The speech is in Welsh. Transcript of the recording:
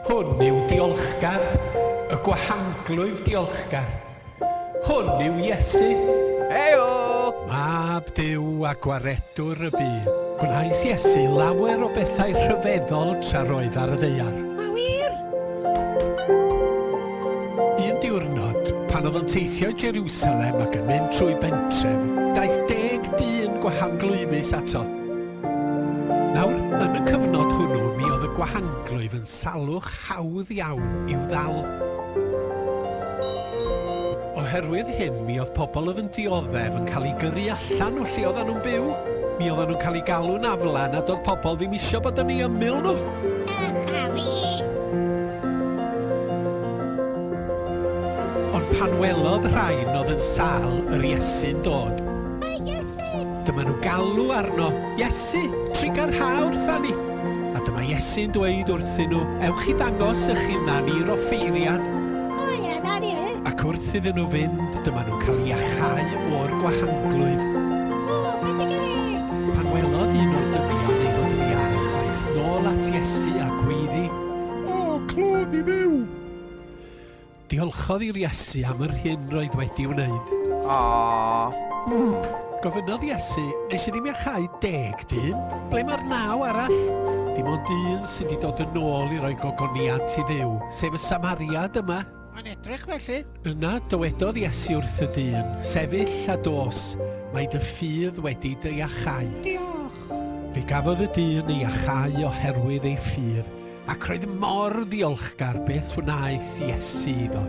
Hwn yw diolchgar, y Gwahanglwyf diolchgar. Hwn yw Iesu. Heio! Mab Duw a gwaredwr y byd. Gwnaeth Iesu lawer o bethau rhyfeddol tra roedd ar y ddaear. Ma' wir! Un diwrnod, pan oedd yn teithio i Jerusalem ac yn mynd trwy bentref, daeth 10 dyn gwahanglwyfus ato. Nawr, yn y cyfnod hwnnw, mi oedd y Gwahanglwyf yn salwch hawdd iawn i'w ddal. Oherwydd hyn, mi oedd pobl oedd yn dioddef yn cael ei gyrru allan o lle oedden nhw'n byw. Mi oedden nhw'n cael ei galw'n aflan a doedd pobl ddim isio bod yn ei ymyl nhw. Ond pan welodd rhain oedd yn sal yr Iesu'n dod, dyma nhw galw arno, Iesu, trigarha wrtha ni. A dyma Iesu'n dweud wrthyn nhw, ewch i ddangos eich hunan i'r offeiriad. Ac wrth iddyn nhw fynd, dyma nhw'n cael iachau o'r Gwahanglwyf. Pan welodd un o'r dynion ei fod yn iach, aeth nôl at Iesu a gweiddi, "O, clod i Dduw!" Diolchodd i'r Iesu am yr hyn roedd wedi wneud. Gofynodd Iesu, nes i ddim iachau 10 dyn? Ble mae'r 9 arall? Dim ond un sydd wedi dod yn ôl i roi gogoniant i Dduw, sef y Samariad yma. Mae'n edrych felly. Yna dywedodd Iesu wrth y dyn, sefyll a dos, mae dy ffydd wedi dy iachau. Diolch. Fe gafodd y dyn ei iachau oherwydd ei ffydd, ac roedd mor ddiolchgar beth wnaeth Iesu iddo.